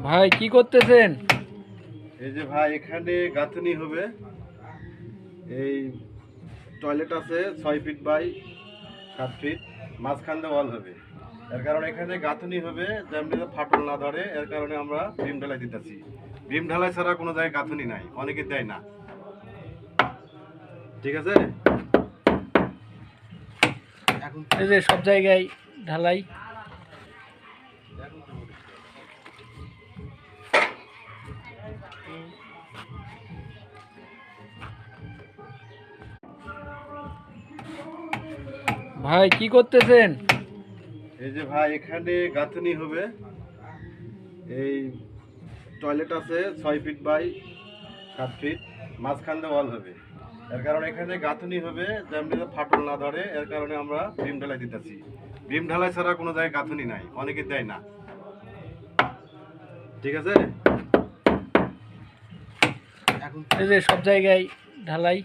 ভাই কি করতেছেন? এই যে ভাই এখানে গাঁথনি হবে। এই টয়লেট আছে 6 ফিট বাই 7 ফিট, মাঝখান দিয়ে ওয়াল হবে। এর কারণে এখানে গাঁথনি হবে যেমনি ফাটল না ধরে, এর কারণে আমরা বিম ঢালাই দিতেছি। বিম ঢালাই ছাড়া কোনো জায়গায় গাঁথনি নাই, অনেকে দেয় না। ঠিক আছে। এখন এই যে সব জায়গায় ঢালাই। ভাই কি করতেছেন? এই যে ভাই এখানে গাঁথনি হবে। এই টয়লেট আছে 6 ফিট বাই 7 ফিট, মাঝখান দিয়ে ওয়াল হবে। এর কারণে এখানে গাঁথনি হবে যেমনি ফাটল না ধরে, এর কারণে আমরা বিম ঢালাই দিতেছি। বিম ঢালাই ছাড়া কোনো জায়গায় গাঁথনি নাই, অনেকে দেয় না। ঠিক আছে। এই যে সব জায়গায় ঢালাই।